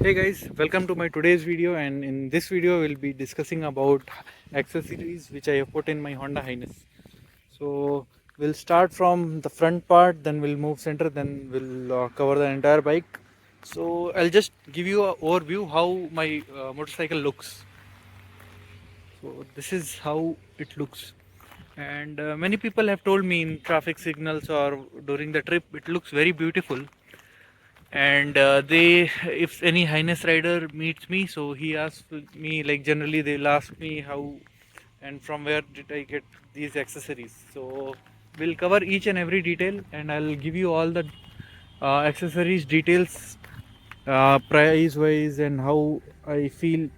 Hey guys, welcome to my today's video, and in this video we'll be discussing about accessories which I have put in my Honda Highness. So we'll start from the front part, then we'll move center, then we'll cover the entire bike. So I'll just give you an overview how my motorcycle looks. So this is how it looks, and many people have told me in traffic signals or during the trip it looks very beautiful. And they, if any Highness rider meets me, so he asks me, like generally they'll ask me how and from where did I get these accessories. So we'll cover each and every detail, and I'll give you all the accessories details, price wise, and how I feel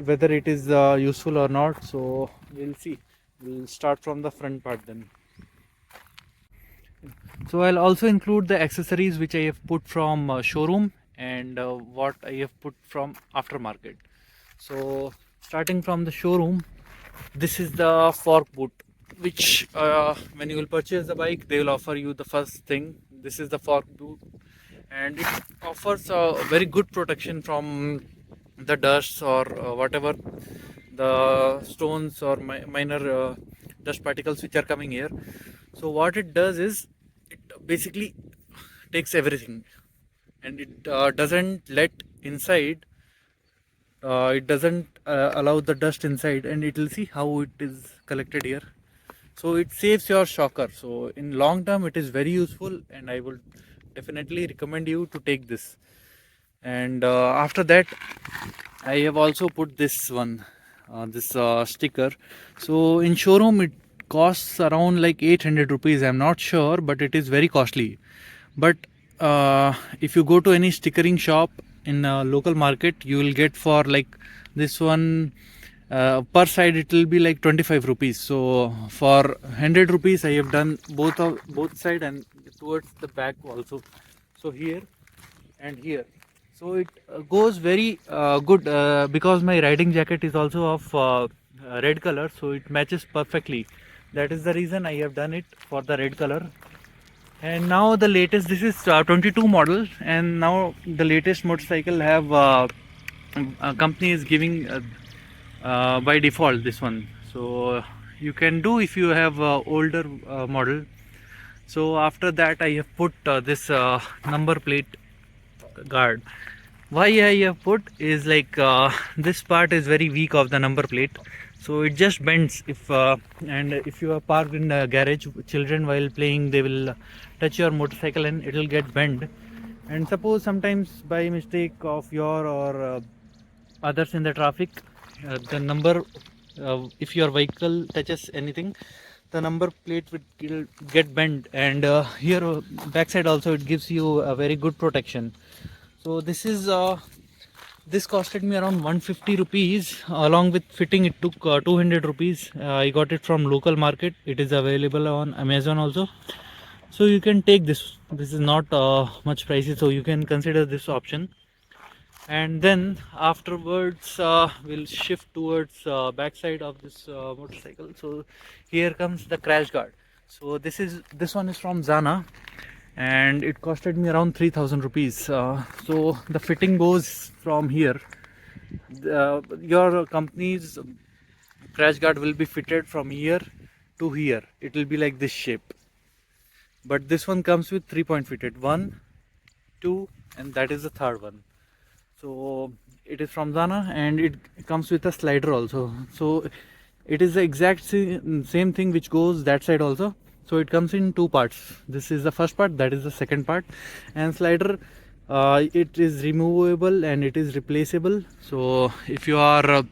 whether it is useful or not. So we'll see. We'll start from the front part then. So I'll also include the accessories which I have put from showroom, and what I have put from aftermarket. So starting from the showroom, this is the fork boot, which when you will purchase the bike they will offer you the first thing. This is the fork boot, and it offers a very good protection from the dust or whatever the stones or minor dust particles which are coming here. So what it does is it basically takes everything, and it doesn't let inside, it doesn't allow the dust inside, and it will see how it is collected here. So it saves your shocker. So in long term it is very useful, and I would definitely recommend you to take this. And after that I have also put this one, this sticker. So in showroom it costs around like 800 rupees, I'm not sure, but it is very costly. But if you go to any stickering shop in a local market, you will get for like this one, per side it will be like 25 rupees. So for 100 rupees I have done both side and towards the back also, so here and here. So it goes very good, because my riding jacket is also of red color, so it matches perfectly. That is the reason I have done it for the red color. And now the latest, this is 22 model, and now the latest motorcycle have a company is giving by default this one. So you can do if you have older model. So after that I have put this number plate guard. Why I have put is like this part is very weak of the number plate, so it just bends if and if you are parked in a garage, children while playing they will touch your motorcycle and it will get bent. And suppose sometimes by mistake of your or others in the traffic, the number, if your vehicle touches anything, the number plate will get bent, and here backside also it gives you a very good protection. So this is this costed me around 150 rupees. Along with fitting it took 200 rupees. I got it from local market. It is available on Amazon also, so you can take this. This is not much pricey, so you can consider this option. And then afterwards we'll shift towards backside of this motorcycle. So here comes the crash guard. So this one is from Zana, and it costed me around 3000 rupees. So the fitting goes from here. Your company's crash guard will be fitted from here to here. It will be like this shape, but this one comes with 3-point fitted, 1, 2, and that is the third one. So it is from Zana, and it comes with a slider also. So it is the exact same thing which goes that side also. So it comes in two parts. This is the first part, that is the second part. And slider, it is removable and it is replaceable. So if you are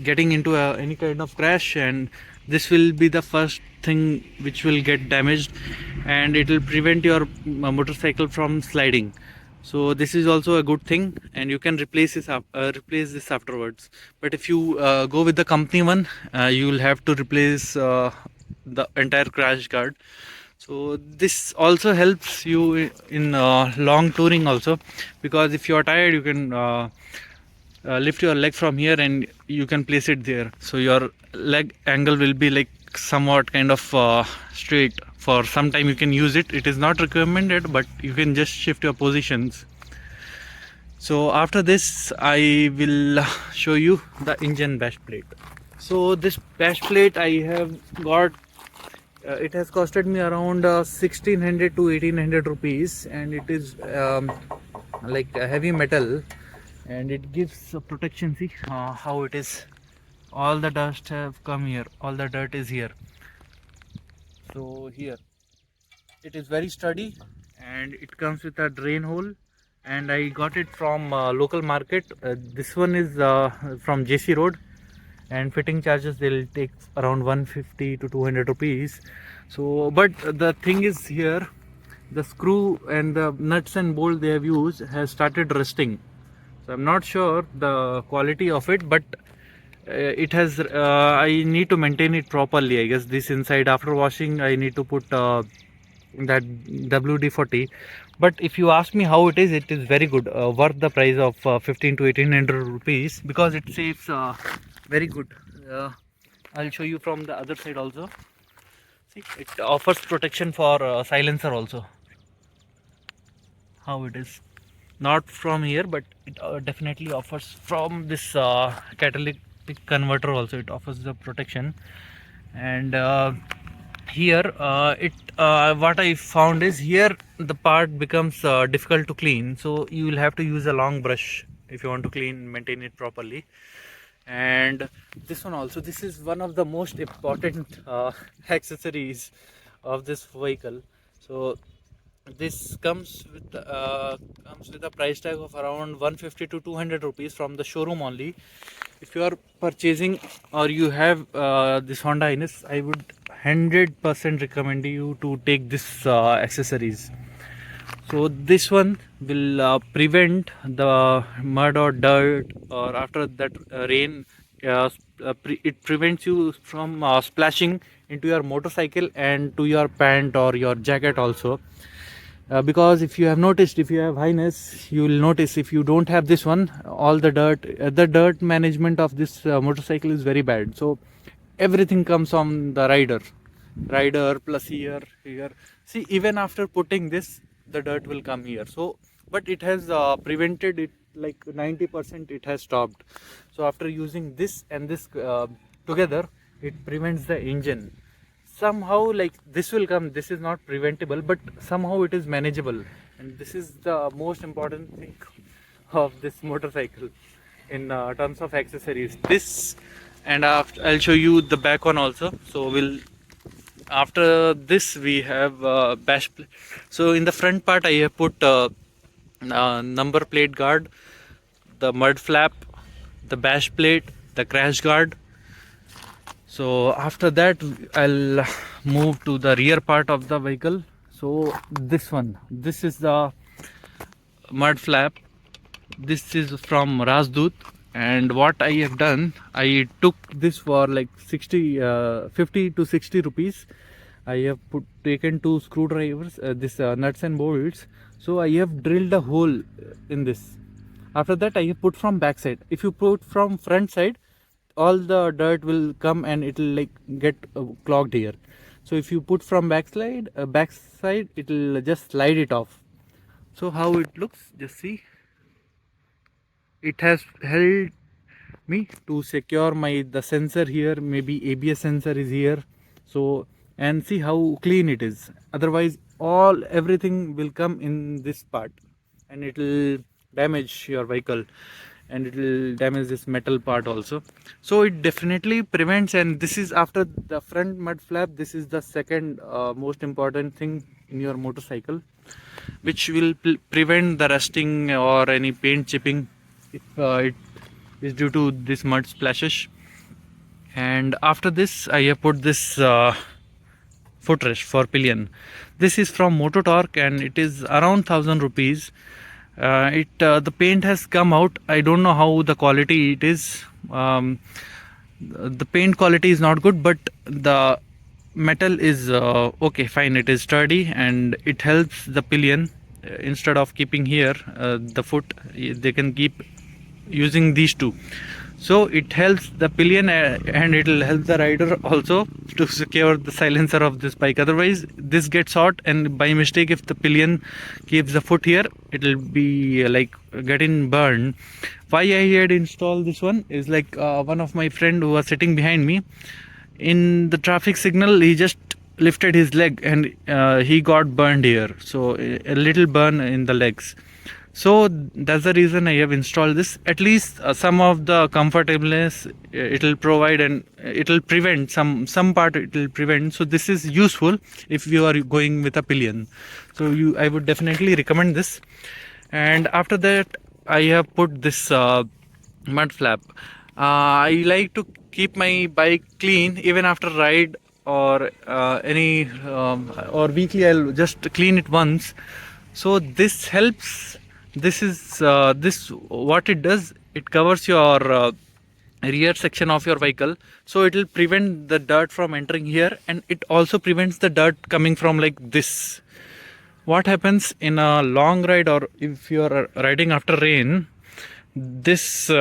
getting into any kind of crash, and this will be the first thing which will get damaged, and it will prevent your motorcycle from sliding. So this is also a good thing, and you can replace this afterwards. But if you go with the company one, you will have to replace the entire crash guard. So this also helps you in long touring also, because if you are tired you can lift your leg from here and you can place it there, so your leg angle will be like somewhat kind of straight. For some time you can use it. It is not recommended, but you can just shift your positions. So after this I will show you the engine bash plate. So this bash plate I have got, it has costed me around 1600 to 1800 rupees, and it is like a heavy metal, and it gives a protection. See how it is, all the dust have come here, all the dirt is here. So here it is very sturdy, and it comes with a drain hole, and I got it from local market. This one is from JC Road, and fitting charges they'll take around 150 to 200 rupees. So but the thing is here, the screw and the nuts and bolt they have used has started rusting. So I'm not sure the quality of it, but it has I need to maintain it properly. I guess this inside, after washing, I need to put that WD-40. But if you ask me how it is very good, worth the price of 15 to 1800 rupees, because it saves very good. I'll show you from the other side also. See, it offers protection for silencer also. How it is, not from here, but it definitely offers from this catalytic converter also. It offers the protection. And here what I found is, here the part becomes difficult to clean, so you will have to use a long brush if you want to maintain it properly. And this one also, this is one of the most important accessories of this vehicle. So this comes with a price tag of around 150 to 200 rupees from the showroom only. If you are purchasing or you have this Honda hness, I would 100% recommend you to take this accessories. So this one will prevent the mud or dirt, or after that rain, it prevents you from splashing into your motorcycle and to your pant or your jacket also. Because if you have noticed, if you have hness, you will notice, if you don't have this one, all the dirt management of this motorcycle is very bad. So everything comes on the rider plus here. See, even after putting this, the dirt will come here. So but it has prevented it, like 90% it has stopped. So after using this and this together, it prevents the engine. Somehow, like, this will come, this is not preventable, but somehow it is manageable, and this is the most important thing of this motorcycle in terms of accessories. This, and I'll show you the back one also. So after this we have bash plate. So in the front part I have put number plate guard, the mud flap, the bash plate, the crash guard. So after that I'll move to the rear part of the vehicle. So this is the mud flap. This is from Rajdut, and what I have done, I took this for like 50 to 60 rupees. I have taken 2 screwdrivers, this nuts and bolts. So I have drilled a hole in this. After that I have put from back side. If you put from front side, all the dirt will come and it will like get clogged here. So if you put from back side, it will just slide it off. So how it looks, just see. It has helped me to secure the sensor here. Maybe ABS sensor is here. So, and see how clean it is. Otherwise everything will come in this part, and it will damage your vehicle, and it will damage this metal part also. So it definitely prevents. And this is after the front mud flap, this is the second most important thing in your motorcycle, which will prevent the rusting or any paint chipping if it is due to this mud splashes. And after this I have put this footrest for pillion. This is from Moto, and it is around 1000 rupees. The paint has come out. I don't know how the quality it is. The paint quality is not good, but the metal is okay, fine. It is sturdy, and it helps the pillion. Instead of keeping here the foot, they can keep using these two. So it helps the pillion and it will help the rider also to secure the silencer of this bike. Otherwise this gets hot, and by mistake if the pillion keeps the foot here, it will be like getting burned. Why I had installed this one is like one of my friend who was sitting behind me in the traffic signal, he just lifted his leg and he got burned here, so a little burn in the legs. So that's the reason I have installed this. At least some of the comfortableness it will provide, and it will prevent some part, it will prevent. So this is useful if you are going with a pillion. So I would definitely recommend this. And after that I have put this mud flap. I like to keep my bike clean even after ride or any or weekly. I'll just clean it once. So this helps. This is this what it does. It covers your rear section of your vehicle, so it will prevent the dirt from entering here, and it also prevents the dirt coming from like this. What happens in a long ride, or if you are riding after rain, this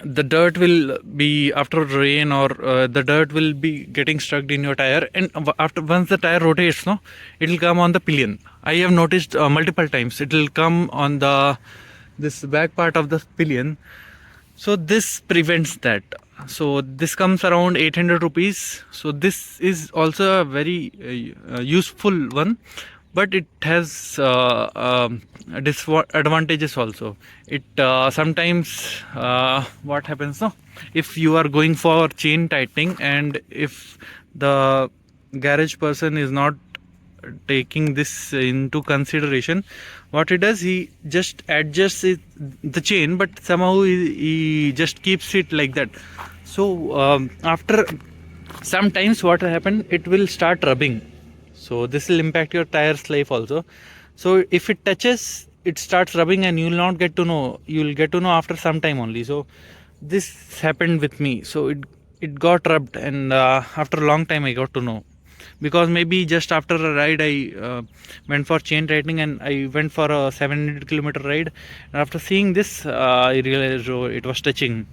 the dirt will be after rain, or the dirt will be getting stuck in your tire, and after once the tire rotates, no, it will come on the pillion. I have noticed multiple times it will come on the this back part of the pillion. So this prevents that. So this comes around 800 rupees. So this is also a very useful one, but it has disadvantages also. It sometimes what happens, no, if you are going for chain tightening, and if the garage person is not taking this into consideration, what he does, he just adjusts the chain, but somehow he just keeps it like that. So after sometimes what happen, it will start rubbing. So this will impact your tire's life also. So if it touches, it starts rubbing, and you will not get to know. You will get to know after some time only. So this happened with me. So it got rubbed, and after a long time I got to know, because maybe just after a ride I went for chain tightening, and I went for a 700-kilometer ride, and after seeing this I realized, oh, it was touching.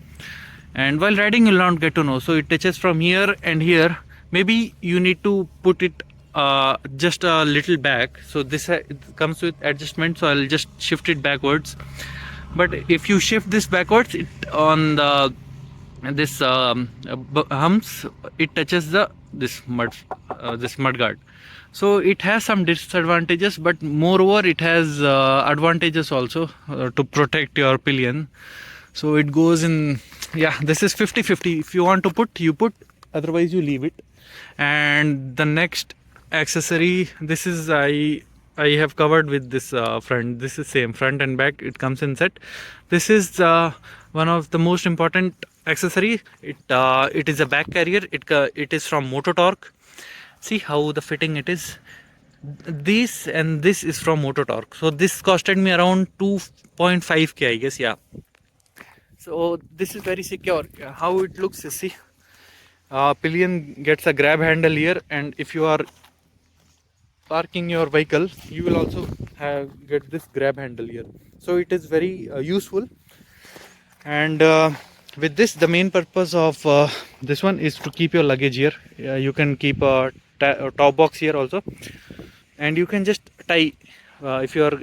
And while riding you will not get to know. So it touches from here and here. Maybe you need to put it just a little back. So this it comes with adjustment, so I'll just shift it backwards. But if you shift this backwards, it on the this humps, it touches the this mud guard. So it has some disadvantages, but moreover it has advantages also to protect your pillion. So it goes in, yeah, this is 50-50. If you want to put, you put, otherwise you leave it. And the next accessory, this is I have covered with this front. This is same front and back, it comes in set. This is one of the most important accessory. It is a back carrier. It is from Moto. See how the fitting it is. This and this is from Moto. So this costed me around 2.5k, I guess. Yeah. So this is very secure. How it looks, you see, pillion gets a grab handle here, and if you are parking your vehicle, you will also get this grab handle here. So it is very useful. And with this, the main purpose of this one is to keep your luggage here. You can keep a top box here also, and you can just tie. If you are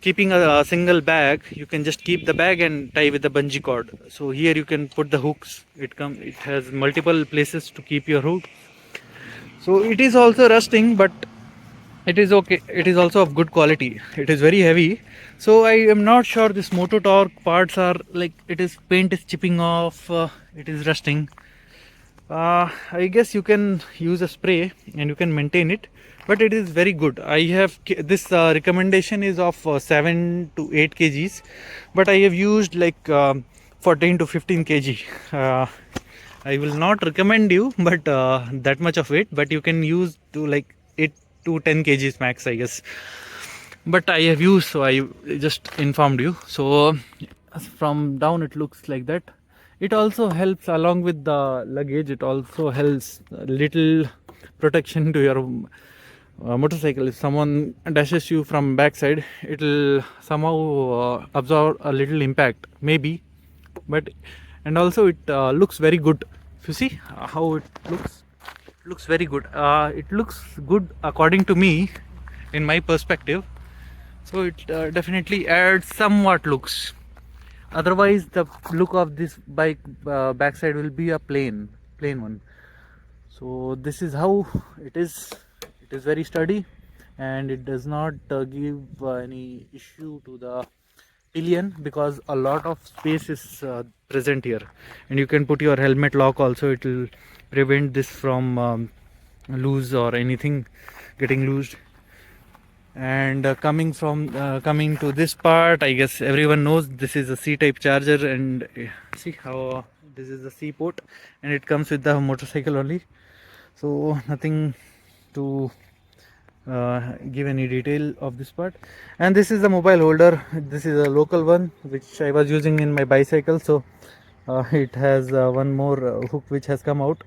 keeping a single bag, you can just keep the bag and tie with the bungee cord. So here you can put the hooks. It has multiple places to keep your hook. So it is also rusting, but it is okay. It is also of good quality. It is very heavy. So I am not sure this Moto parts are like, it is paint is chipping off. It is rusting. I guess you can use a spray and you can maintain it, but it is very good. I have this recommendation is of 7 to 8 kgs, but I have used like 14 to 15 kg. I will not recommend you, but that much of it, but you can use to like 8 to 10 kgs max, I guess. But I have used, so I just informed you. So from down it looks like that. It also helps along with the luggage. It also helps a little protection to your motorcycle. If someone dashes you from backside, it will somehow absorb a little impact, maybe. But and also it looks very good. If you see how it looks very good. It looks good according to me, in my perspective. So it definitely adds somewhat looks. Otherwise, the look of this bike backside will be a plain one. So this is how it is. It is very sturdy, and it does not give any issue to the pillion, because a lot of space is present here, and you can put your helmet lock also. It will prevent this from loose or anything getting loosed. And coming to this part, I guess everyone knows this is a C-type charger, and see how this is the C port, and it comes with the motorcycle only, so nothing to give any detail of this part. And this is the mobile holder. This is a local one which I was using in my bicycle, so it has one more hook which has come out.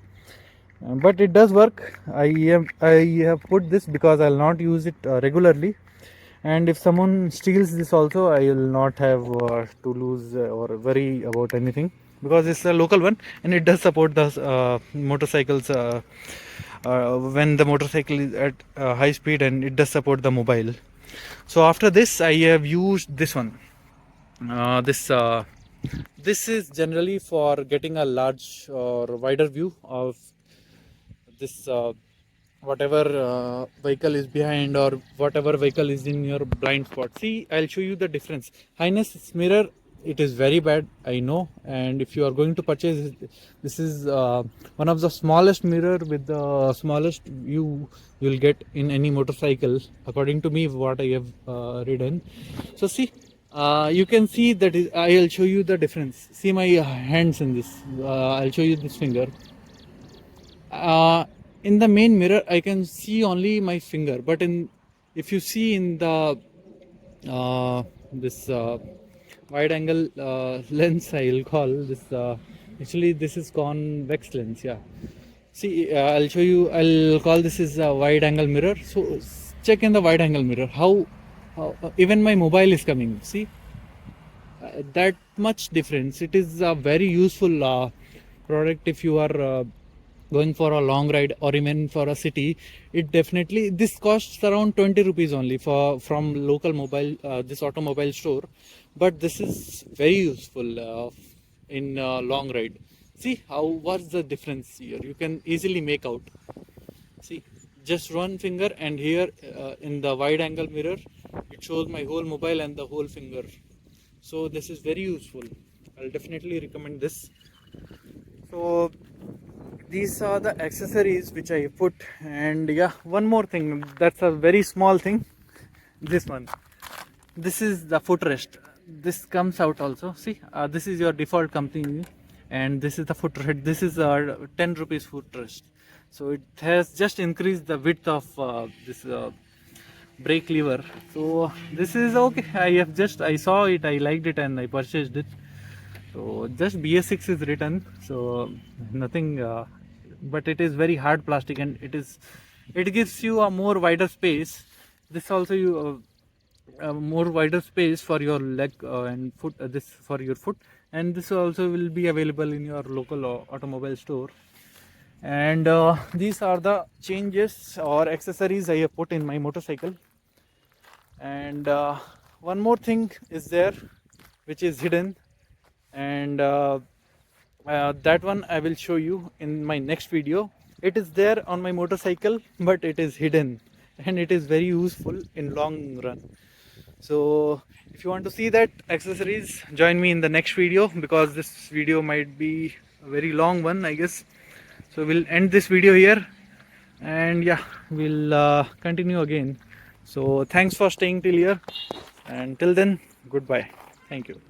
But it does work. I have put this because I'll not use it regularly, and if someone steals this also, I will not have to lose or worry about anything, because it's a local one, and it does support the motorcycles when the motorcycle is at high speed, and it does support the mobile. So after this, I have used this one. This is generally for getting a large or wider view of this whatever vehicle is behind, or whatever vehicle is in your blind spot. See, I'll show you the difference. Hness mirror, it is very bad, I know, and if you are going to purchase this is one of the smallest mirror with the smallest view you'll get in any motorcycle, according to me, what I have ridden. So see, you can see that I'll show you the difference. See my hands in this. I'll show you this finger. In the main mirror I can see only my finger, but if you see in the this wide angle lens, I will call this, actually this is convex lens, yeah. See, I'll show you, I'll call this is a wide angle mirror. So check in the wide angle mirror how even my mobile is coming. See, that much difference. It is a very useful product if you are going for a long ride, or even for a city. It definitely, this costs around 20 rupees only from local mobile this automobile store, but this is very useful in long ride. See how, what's the difference here, you can easily make out. See, just one finger, and here in the wide angle mirror it shows my whole mobile and the whole finger. So this is very useful. I'll definitely recommend this. So these are the accessories which I put. And yeah, one more thing, that's a very small thing. This one, this is the footrest. This comes out also. See, this is your default company, and this is the footrest. This is a 10 rupees footrest. So it has just increased the width of this brake lever. So this is okay. I saw it, I liked it, and I purchased it. So just BS6 is written, so nothing, but it is very hard plastic, and it gives you a more wider space. This also you more wider space for your leg and foot, this for your foot, and this also will be available in your local automobile store. And these are the changes or accessories I have put in my motorcycle. And one more thing is there which is hidden, and that one I will show you in my next video. It is there on my motorcycle, but it is hidden, and it is very useful in long run. So if you want to see that accessories, join me in the next video, because this video might be a very long one, I guess. So we'll end this video here, and yeah, we'll continue again. So thanks for staying till here, and till then, goodbye. Thank you.